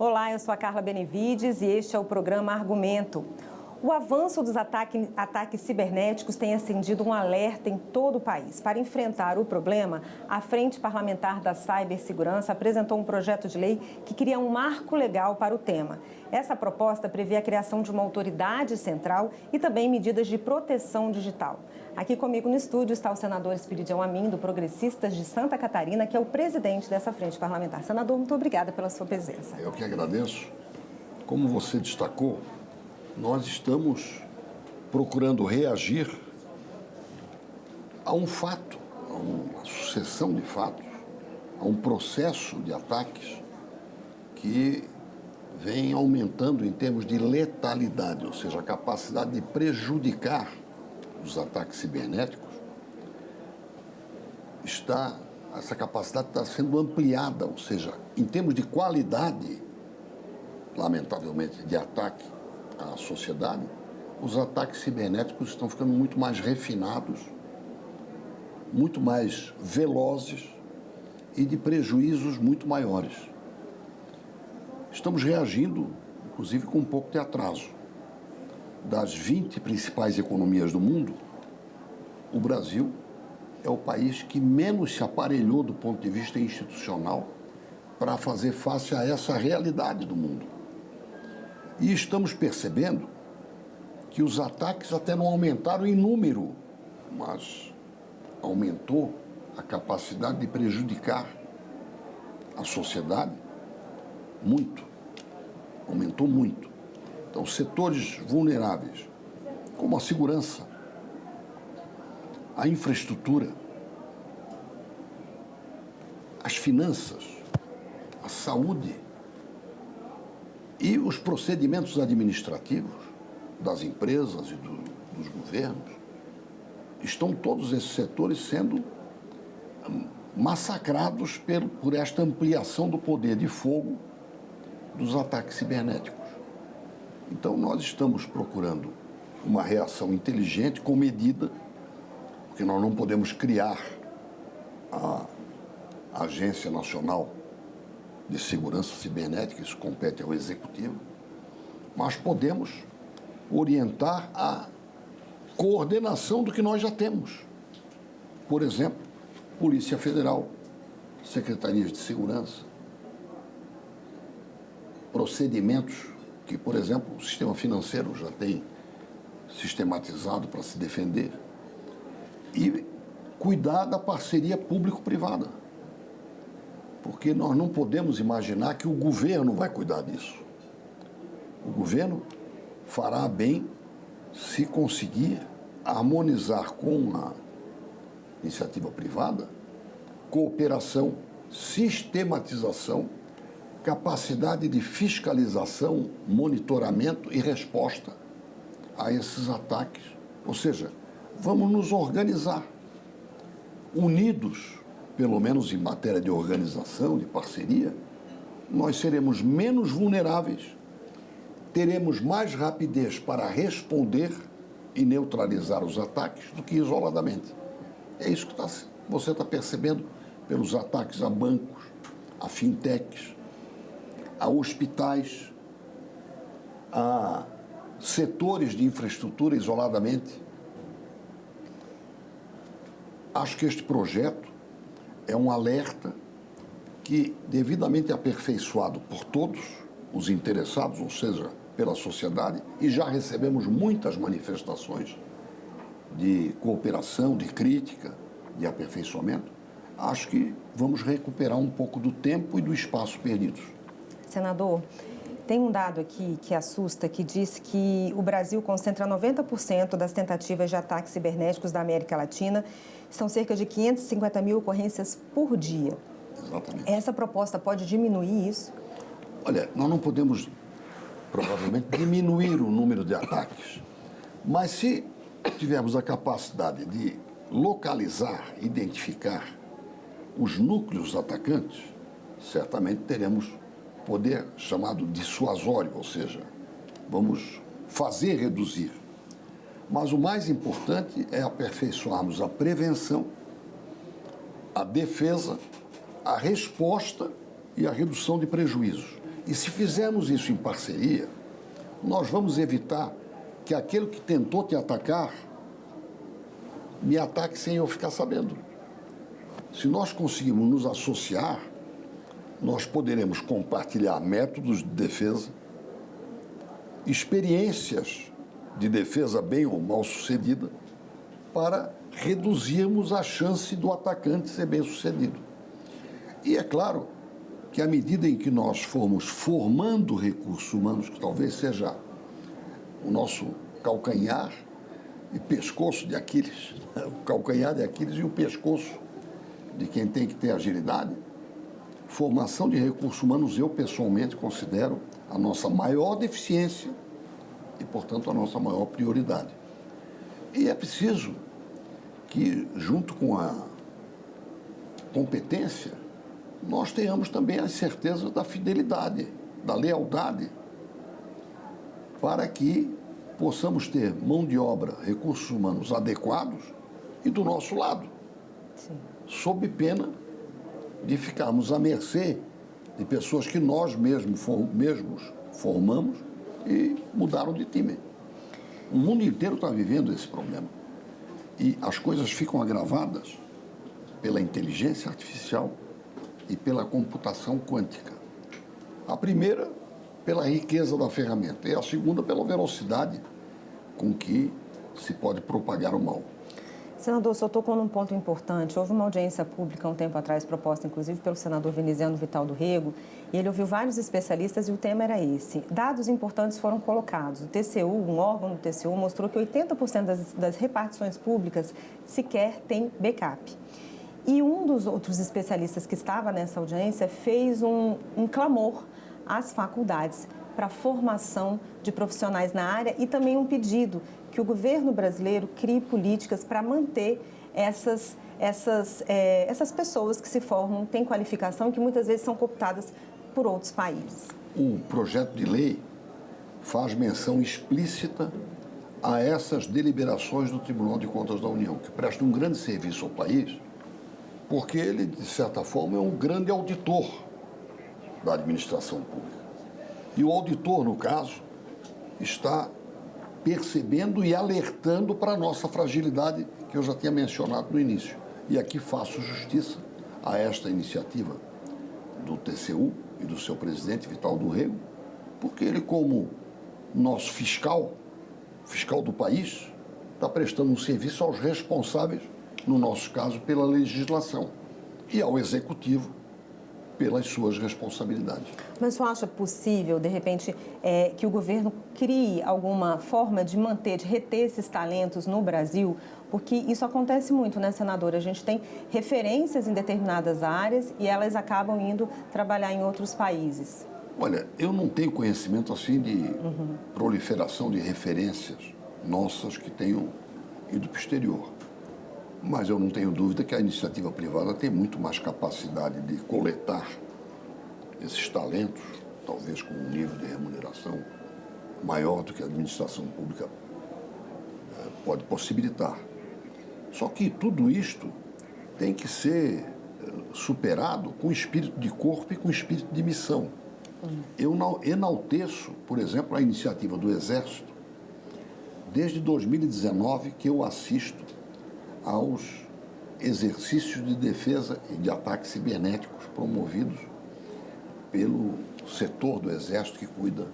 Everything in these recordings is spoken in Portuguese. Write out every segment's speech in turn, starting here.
Olá, eu sou a Carla Benevides e este é o programa Argumento. O avanço dos ataques cibernéticos tem acendido um alerta em todo o país. Para enfrentar o problema, a Frente Parlamentar da Cibersegurança apresentou um projeto de lei que cria um marco legal para o tema. Essa proposta prevê a criação de uma autoridade central e também medidas de proteção digital. Aqui comigo no estúdio está o senador Espiridião Amin, do Progressistas de Santa Catarina, que é o presidente dessa Frente Parlamentar. Senador, muito obrigada pela sua presença. Eu que agradeço. Como você destacou, nós estamos procurando reagir a um fato, a uma sucessão de fatos, a um processo de ataques que vem aumentando em termos de letalidade, ou seja, a capacidade de prejudicar os ataques cibernéticos. Essa capacidade está sendo ampliada, ou seja, em termos de qualidade, lamentavelmente, de ataque à sociedade, os ataques cibernéticos estão ficando muito mais refinados, muito mais velozes e de prejuízos muito maiores. Estamos reagindo, inclusive, com um pouco de atraso. Das 20 principais economias do mundo, o Brasil é o país que menos se aparelhou do ponto de vista institucional para fazer face a essa realidade do mundo. E estamos percebendo que os ataques até não aumentaram em número, mas aumentou a capacidade de prejudicar a sociedade muito, aumentou muito. Então, setores vulneráveis, como a segurança, a infraestrutura, as finanças, a saúde e os procedimentos administrativos das empresas e dos governos, estão todos esses setores sendo massacrados por esta ampliação do poder de fogo dos ataques cibernéticos. Então, nós estamos procurando uma reação inteligente, com medida, porque nós não podemos criar a Agência Nacional de Segurança Cibernética, isso compete ao Executivo, mas podemos orientar a coordenação do que nós já temos. Por exemplo, Polícia Federal, Secretarias de Segurança, procedimentos que, por exemplo, o sistema financeiro já tem sistematizado para se defender, e cuidar da parceria público-privada, porque nós não podemos imaginar que o governo vai cuidar disso. O governo fará bem se conseguir harmonizar com a iniciativa privada, cooperação, sistematização, capacidade de fiscalização, monitoramento e resposta a esses ataques. Ou seja, vamos nos organizar, unidos, pelo menos em matéria de organização, de parceria, nós seremos menos vulneráveis, teremos mais rapidez para responder e neutralizar os ataques do que isoladamente. É isso que você está percebendo pelos ataques a bancos, a fintechs, a hospitais, a setores de infraestrutura isoladamente. Acho que este projeto é um alerta que, devidamente aperfeiçoado por todos os interessados, ou seja, pela sociedade, e já recebemos muitas manifestações de cooperação, de crítica, de aperfeiçoamento, acho que vamos recuperar um pouco do tempo e do espaço perdidos. Senador, tem um dado aqui que assusta, que diz que o Brasil concentra 90% das tentativas de ataques cibernéticos da América Latina. São cerca de 550 mil ocorrências por dia. Exatamente. Essa proposta pode diminuir isso? Olha, nós não podemos, provavelmente, diminuir o número de ataques, mas se tivermos a capacidade de localizar, identificar os núcleos atacantes, certamente teremos poder chamado dissuasório, ou seja, vamos fazer reduzir. Mas o mais importante é aperfeiçoarmos a prevenção, a defesa, a resposta e a redução de prejuízos. E se fizermos isso em parceria, nós vamos evitar que aquele que tentou te atacar me ataque sem eu ficar sabendo. Se nós conseguirmos nos associar, nós poderemos compartilhar métodos de defesa, experiências de defesa bem ou mal sucedida, para reduzirmos a chance do atacante ser bem sucedido. E é claro que à medida em que nós formos formando recursos humanos, que talvez seja o nosso calcanhar e pescoço de Aquiles, o calcanhar de Aquiles e o pescoço de quem tem que ter agilidade, formação de recursos humanos eu pessoalmente considero a nossa maior deficiência e, portanto, a nossa maior prioridade. E é preciso que, junto com a competência, nós tenhamos também as certezas da fidelidade, da lealdade, para que possamos ter mão de obra, recursos humanos adequados e do nosso lado, sim, sob pena de ficarmos à mercê de pessoas que nós mesmos formamos e mudaram de time. O mundo inteiro está vivendo esse problema. E as coisas ficam agravadas pela inteligência artificial e pela computação quântica. A primeira, pela riqueza da ferramenta, e a segunda, pela velocidade com que se pode propagar o mal. Senador, o senhor tocou num ponto importante. Houve uma audiência pública um tempo atrás, proposta inclusive pelo senador Veneziano Vital do Rego, e ele ouviu vários especialistas e o tema era esse. Dados importantes foram colocados. O TCU, um órgão do TCU, mostrou que 80% das repartições públicas sequer tem backup. E um dos outros especialistas que estava nessa audiência fez um clamor às faculdades para a formação de profissionais na área e também um pedido que o governo brasileiro crie políticas para manter essas pessoas que se formam, têm qualificação, que muitas vezes são cooptadas por outros países. O projeto de lei faz menção explícita a essas deliberações do Tribunal de Contas da União, que presta um grande serviço ao país, porque ele, de certa forma, é um grande auditor da administração pública. E o auditor, no caso, está percebendo e alertando para a nossa fragilidade, que eu já tinha mencionado no início. E aqui faço justiça a esta iniciativa do TCU e do seu presidente, Vital do Rego, porque ele, como nosso fiscal do país, está prestando um serviço aos responsáveis, no nosso caso, pela legislação, e ao executivo, pelas suas responsabilidades. Mas você acha possível, de repente, que o governo crie alguma forma de manter, de reter esses talentos no Brasil? Porque isso acontece muito, né, senadora? A gente tem referências em determinadas áreas e elas acabam indo trabalhar em outros países. Olha, eu não tenho conhecimento assim de proliferação de referências nossas que tenham ido para o exterior. Mas eu não tenho dúvida que a iniciativa privada tem muito mais capacidade de coletar esses talentos, talvez com um nível de remuneração maior do que a administração pública pode possibilitar. Só que tudo isto tem que ser superado com espírito de corpo e com espírito de missão. Eu enalteço, por exemplo, a iniciativa do Exército, desde 2019 que eu assisto aos exercícios de defesa e de ataques cibernéticos promovidos pelo setor do Exército que cuida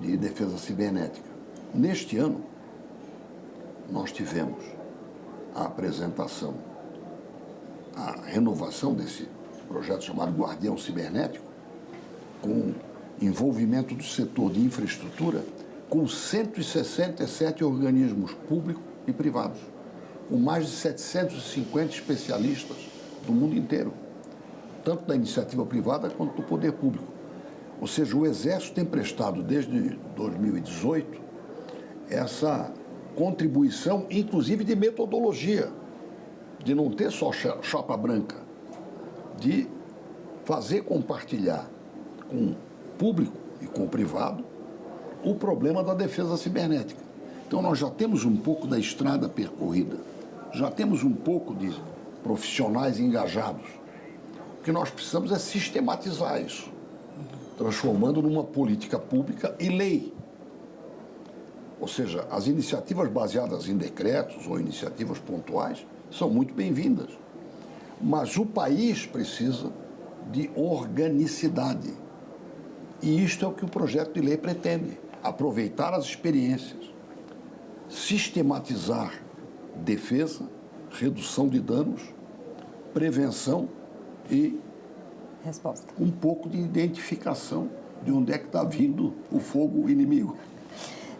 de defesa cibernética. Neste ano, nós tivemos a apresentação, a renovação desse projeto chamado Guardião Cibernético, com envolvimento do setor de infraestrutura, com 167 organismos públicos e privados, com mais de 750 especialistas do mundo inteiro, tanto da iniciativa privada quanto do poder público. Ou seja, o Exército tem prestado desde 2018 essa contribuição, inclusive de metodologia, de não ter só chapa branca, de fazer compartilhar com o público e com o privado o problema da defesa cibernética. Então nós já temos um pouco da estrada percorrida, já temos um pouco de profissionais engajados. O que nós precisamos é sistematizar isso. transformando numa política pública e lei. Ou seja, as iniciativas baseadas em decretos ou iniciativas pontuais são muito bem-vindas. Mas o país precisa de organicidade. E isto é o que o projeto de lei pretende: aproveitar as experiências, sistematizar defesa, redução de danos, prevenção e resposta. Um pouco de identificação de onde é que está vindo o fogo inimigo.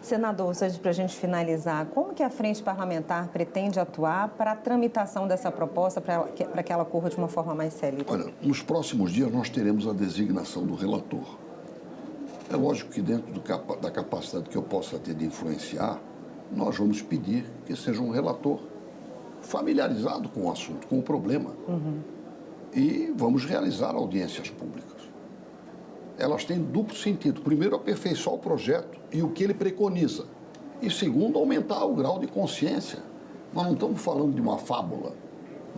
Senador, para a gente finalizar, como que a Frente Parlamentar pretende atuar para a tramitação dessa proposta, para que ela corra de uma forma mais célere? Olha, nos próximos dias nós teremos a designação do relator. É lógico que dentro da capacidade que eu possa ter de influenciar, nós vamos pedir que seja um relator familiarizado com o assunto, com o problema. E vamos realizar audiências públicas. Elas têm duplo sentido. Primeiro, aperfeiçoar o projeto e o que ele preconiza. E segundo, aumentar o grau de consciência. Nós não estamos falando de uma fábula.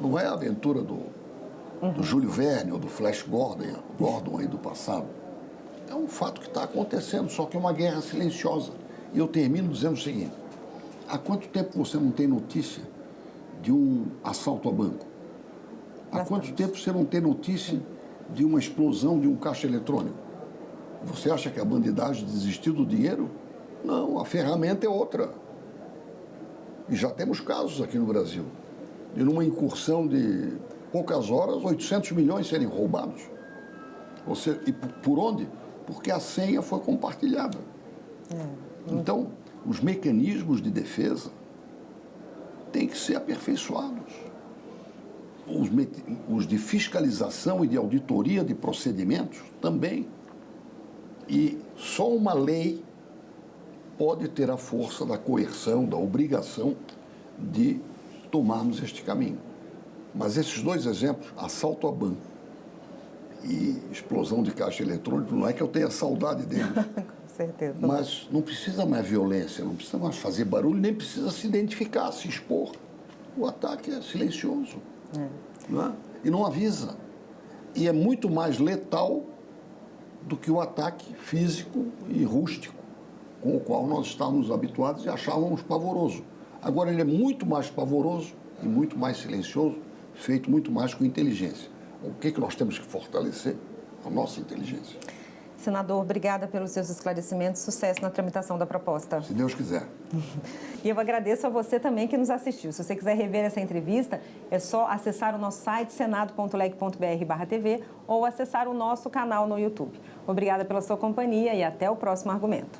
Não é a aventura do Júlio Verne ou do Flash Gordon aí do passado. É um fato que está acontecendo, só que é uma guerra silenciosa. E eu termino dizendo o seguinte: há quanto tempo você não tem notícia de um assalto a banco? Há quanto tempo você não tem notícia de uma explosão de um caixa eletrônico? Você acha que a bandidagem desistiu do dinheiro? Não, a ferramenta é outra. E já temos casos aqui no Brasil de numa incursão de poucas horas, 800 milhões serem roubados. E por onde? Porque a senha foi compartilhada. Então, os mecanismos de defesa têm que ser aperfeiçoados. Os de fiscalização e de auditoria de procedimentos também. E só uma lei pode ter a força da coerção, da obrigação de tomarmos este caminho. Mas esses dois exemplos, assalto a banco e explosão de caixa eletrônico, não é que eu tenha saudade deles. Com certeza. Mas não precisa mais violência, não precisa mais fazer barulho, nem precisa se identificar, se expor. O ataque é silencioso. Não é? E não avisa. E é muito mais letal do que o ataque físico e rústico, com o qual nós estávamos habituados e achávamos pavoroso. Agora ele é muito mais pavoroso e muito mais silencioso, feito muito mais com inteligência. O que nós temos que fortalecer? A nossa inteligência. Senador, obrigada pelos seus esclarecimentos. Sucesso na tramitação da proposta. Se Deus quiser. E eu agradeço a você também que nos assistiu. Se você quiser rever essa entrevista, é só acessar o nosso site senado.leg.br/TV ou acessar o nosso canal no YouTube. Obrigada pela sua companhia e até o próximo argumento.